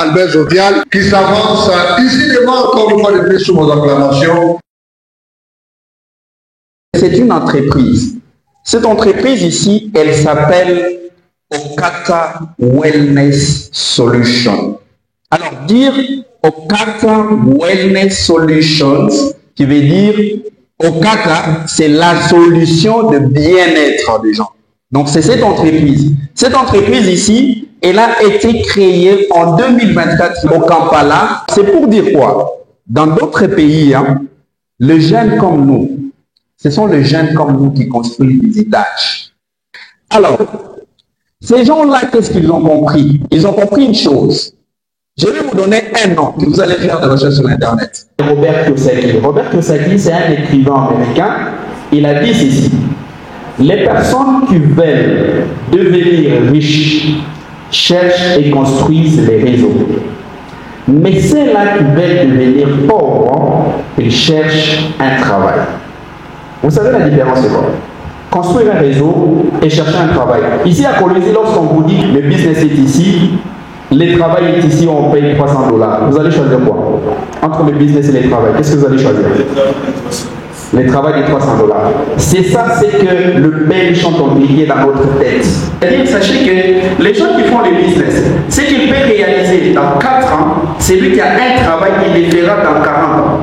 Albert Jovial qui s'avance ici devant encore une fois de plus sous vos acclamations. C'est une entreprise. Cette entreprise ici, elle s'appelle Okata Wellness Solutions. Alors, dire Okata Wellness Solutions, qui veut dire Okata, c'est la solution de bien-être des gens. Donc, c'est cette entreprise. Cette entreprise ici, elle a été créée en 2024 au Kampala. C'est pour dire quoi? Dans d'autres pays, les jeunes comme nous, ce sont les jeunes comme nous qui construisent des étages. Alors, ces gens-là, qu'est-ce qu'ils ont compris? Ils ont compris une chose. Je vais vous donner un nom que vous allez faire de recherche sur Internet. Robert Kiyosaki. Robert Kiyosaki, c'est un écrivain américain. Il a dit ceci. Les personnes qui veulent devenir riches cherchent et construisent les réseaux. Mais ceux-là qui veulent devenir pauvres, ils cherchent un travail. Vous savez la différence, c'est quoi? Construire un réseau et chercher un travail. Ici à Colombie, lorsqu'on vous dit le business est ici, le travail est ici, on paye $300. Vous allez choisir quoi? Entre le business et le travail, qu'est-ce que vous allez choisir? Le travail de $300. C'est ça, c'est que le belge sont oubliés dans notre tête. C'est-à-dire, sachez que les gens qui font le business, ce qu'ils peuvent réaliser dans 4 ans, c'est lui qui a un travail qui les fera dans 40 ans.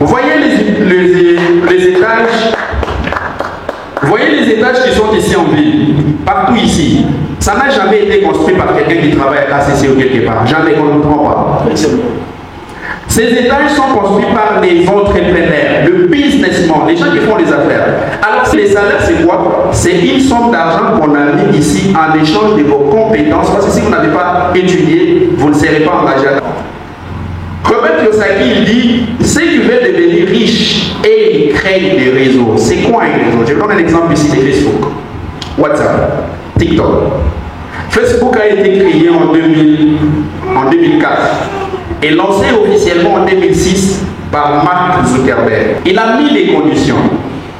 Vous voyez les étages, vous voyez les étages qui sont ici en ville, partout ici. Ça n'a jamais été construit par quelqu'un qui travaille à ACC ou quelque part. Jamais, on ne comprend pas. Ces étages sont construits par des entrepreneurs, le businessman, les gens qui font les affaires. Alors, les salaires, c'est quoi? C'est une somme d'argent qu'on a mis ici en échange de vos compétences. Parce que si vous n'avez pas étudié, vous ne serez pas engagé à Robert Kiyosaki, il dit, ceux qui veulent devenir riches et ils créent des réseaux. C'est quoi un réseau? Je vous donne un exemple ici de Facebook, WhatsApp, TikTok. Facebook a été créé en 2004 et lancé officiellement en 2006 par Mark Zuckerberg. Il a mis les conditions.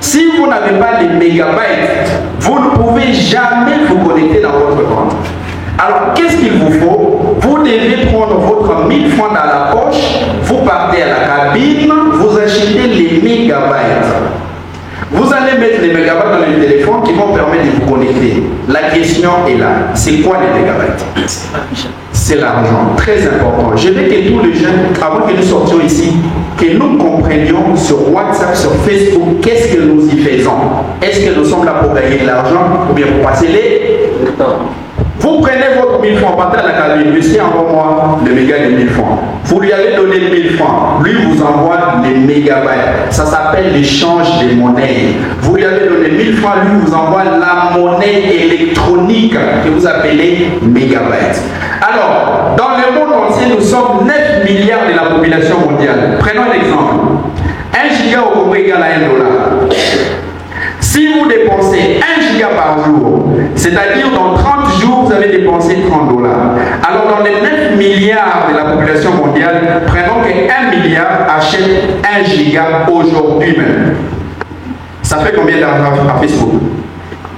Si vous n'avez pas les mégabytes, vous ne pouvez jamais vous connecter dans votre compte. Alors, qu'est-ce qu'il vous faut? Vous devez prendre votre 1000 francs dans la poche, vous partez à la cabine, vous achetez les mégabytes. Vous allez mettre les mégabytes dans le téléphone qui vont permettre de vous connecter. La question est là. C'est quoi les mégabytes? C'est l'argent. Très important. Je veux que tous les jeunes, avant que nous sortions ici, que nous comprenions sur WhatsApp, sur Facebook, qu'est-ce que nous y faisons. Est-ce que nous sommes là pour gagner de l'argent ou bien pour passer les temps? Vous prenez votre 1000 francs, partez à la cabine, monsieur envoie-moi le méga de 1000 francs. Vous lui avez donné 1000 francs, lui vous envoie les mégabytes. Ça s'appelle l'échange des monnaies. Vous lui avez donné 1000 francs, lui vous envoie la monnaie électronique que vous appelez mégabytes. Alors, dans le monde entier, nous sommes 9 milliards de la population mondiale. Prenons un exemple. 1 giga au Congo égale à $1. Si vous dépensez 1 giga par jour, c'est-à-dire dans 30 jours, vous allez dépenser $30. Alors dans les 9 milliards de la population mondiale, prenons que 1 milliard achète 1 giga aujourd'hui même. Ça fait combien d'argent à Facebook?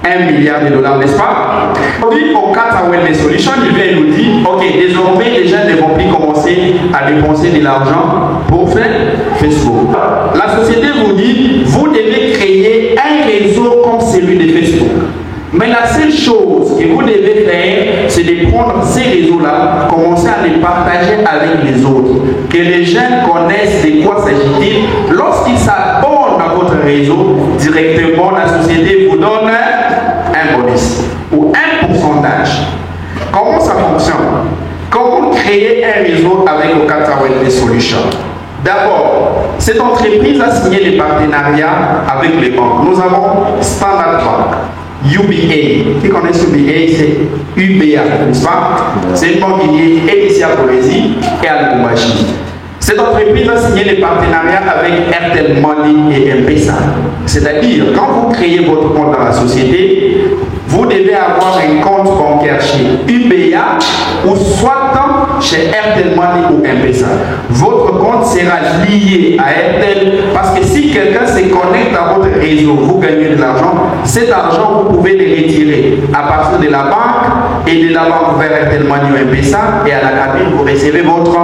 1 milliard de dollars, n'est-ce pas? Aujourd'hui, au Okata Wellness Solutions, il vient nous dire, ok, désormais, les gens ne vont plus commencer à dépenser de l'argent pour faire Facebook. La société vous dit, vous devez créer un réseau comme celui de Facebook. Mais la seule chose que vous devez faire, c'est de prendre ces réseaux-là, commencer à les partager avec les autres. Que les jeunes connaissent de quoi s'agit-il. Lorsqu'ils s'abonnent à votre réseau, directement, la société vous donne un bonus ou un pourcentage. Comment ça fonctionne? Comment créer un réseau avec Okata Wellness Solutions? D'abord, cette entreprise a signé des partenariats avec les banques. Nous avons Standard Bank, UBA. Qui connaît UBA? C'est UBA, n'est-ce pas? C'est une banque qui est ici à Polésie et à Lubumbashi. Cette entreprise a signé des partenariats avec Airtel Money et M-Pesa. C'est-à-dire, quand vous créez votre compte dans la société, vous devez avoir un compte bancaire chez UBA ou soit chez Airtel Money ou M-Pesa. Votre compte sera lié à Airtel parce que si quelqu'un se connecte à votre réseau, vous gagnez de l'argent. Cet argent, vous pouvez le retirer à partir de la banque et de la banque vers Airtel Money ou M-Pesa et à la cabine, vous recevez votre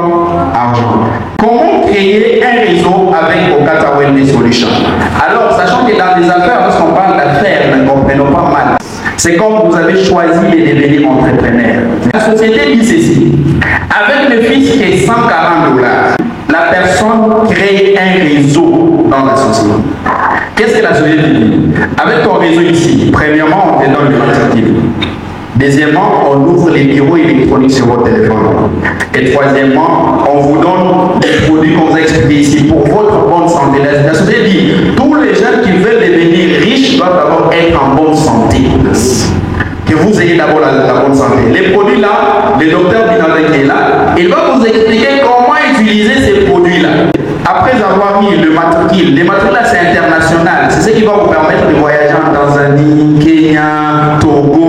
argent. Comment créer un réseau avec Okata Wellness Solutions? Alors, sachant que dans les affaires, lorsqu'on parle d'affaires, ne comprenons pas mal. C'est comme vous avez choisi de devenir entrepreneur. La société dit ceci. Avec le fisc qui est $140, la personne crée un réseau dans la société. Qu'est-ce que la société dit? Avec ton réseau ici, premièrement, on te donne le matériel. Deuxièmement, on ouvre les bureaux électroniques sur votre téléphone. Et troisièmement, on vous donne des produits qu'on vous a expliqués ici pour votre bonne santé. La société dit, tous les gens qui veulent devenir riches doivent d'abord être en bonne santé. Que vous ayez d'abord la bonne santé. Les produits là, le docteur Binandé qui est là, il va vous expliquer comment utiliser ces produits-là. Après avoir mis le matériel là c'est international, c'est ce qui va vous permettre de voyager en Tanzanie, Kenya, Togo,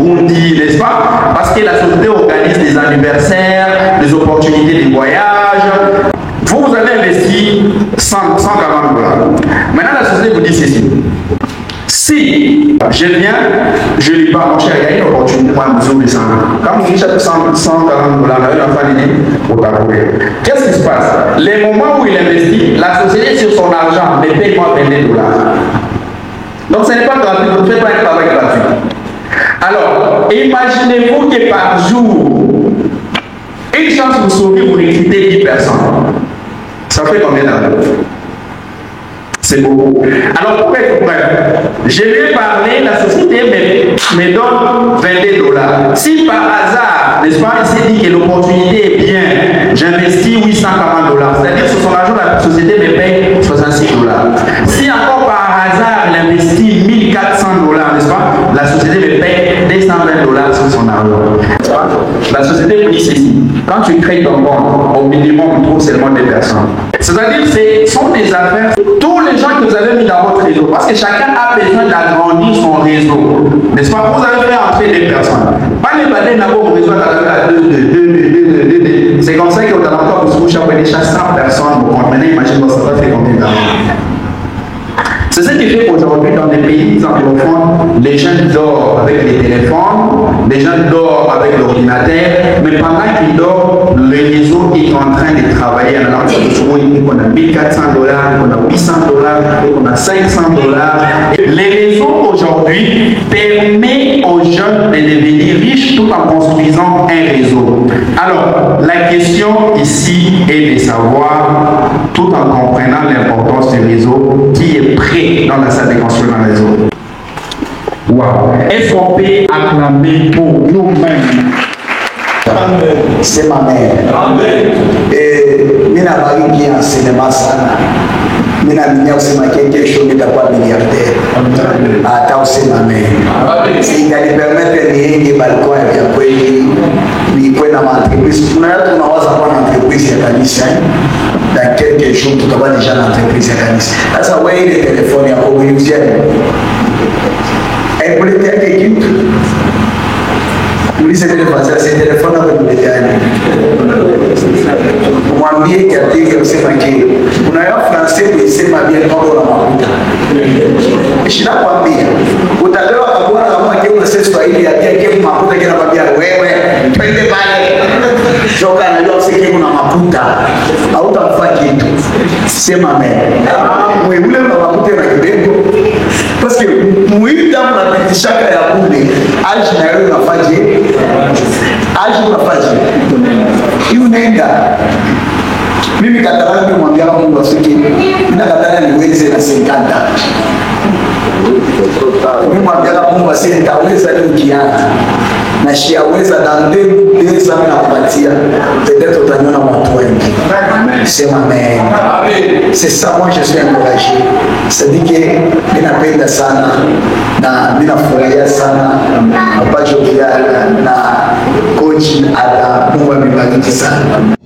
Burundi, n'est-ce pas? Parce que la société organise des anniversaires, des opportunités de voyage. Vous avez investi $140. Maintenant la société vous dit ceci. Si je viens, je lui parle, mon cher, il y a une opportunité pour un besoin de 100. Quand vous dites $140, qu'est-ce qui se passe? Les moments où il investit, la société sur son argent ne paye pas $22. Donc ce n'est pas gratuit, vous ne faites pas un travail gratuit. Alors, imaginez-vous que par jour, une chance vous sauvez, vous recrutez 10 personnes. Ça fait combien d'argent? C'est beaucoup. Alors, pour être bref, je lui ai parlé, la société me donne $22. Si par hasard, n'est-ce pas, il s'est dit que l'opportunité est bien, j'investis $840, c'est-à-dire sur son argent, la société me paye $66. Si encore par hasard, il investit $1400, n'est-ce pas, la société me paye $220 sur son argent. La société me dit ceci, quand tu crées ton compte, au minimum, tu trouves seulement 2 personnes. C'est-à-dire que ce sont des affaires, tous les gens que vous avez mis dans votre réseau, parce que chacun a besoin d'agrandir son réseau, n'est-ce pas? Vous avez fait entrer 2 personnes. Pas les badins d'abord au réseau à 2. C'est comme ça que vous avez encore vous couchez après déjà 100 personnes. Maintenant, imaginez-vous, ça va faire combien d'argent? C'est ce qui fait qu'aujourd'hui, dans les pays anglophones, les gens dorment avec les téléphones, les gens dorment avec l'ordinateur, mais pendant qu'ils dorment, le réseau est en train de travailler. Alors, on a $1400, on a $800, on a $500. Les réseaux aujourd'hui permettent aux jeunes de devenir riches tout en construisant un réseau. Alors, la question ici est de savoir, tout en comprenant l'importance du réseau, qui est prêt dans la salle de construire un réseau. Wow. Est-ce qu'on peut acclamer pour nous-mêmes? C'est ma mère. Amen. Et mina bariki en cinéma sana. Mina ninya usema quelque chose d'itakuwa milliardaire. Hata usema mère. Si itani permettre niende balcon ya kweli ni kwenda entreprise. Tunawaza kuwa na entreprise ya kanisa. Dans quelques jours, tutakuwa déjà na entreprise ya kanisa. Sasa wewe ile telefoni yako uiuzie. Aikulete kitu. Ulize vile kwanza si telefoni yako kuleteani. Mwambie kiatike usema kile. Unayo français kuisema bien mambo na mafuta. Ishina kwambia. Utapewa kabwana kama kile unasema Swahili ya kile mafuta kile kwambia wewe twende pale. Joka anajua usikie kuna mafuta. Hautamfaa kitu. Sema mimi. Wewe ule una mafuta na kidogo. Parce que muhimu damu na pitishaka ya kule. Aje na wewe unafaje? Aje unafaje? Hiyo nenda. Mimi katarani mwambia Mungu asikie. Nina katana niweze na sikanda. Mimi mwambia Mungu asikie nitaweza leo kiana. Na shiaweza dans 2 ans na kupatia. Peut-être utaniona watu wengi. Sema amen. C'est ça, moi je suis encouragé. C'est-à-dire que ninapenda sana na ninafurahia sana Papa Jovial na coach Ada, Mungu amebariki sana.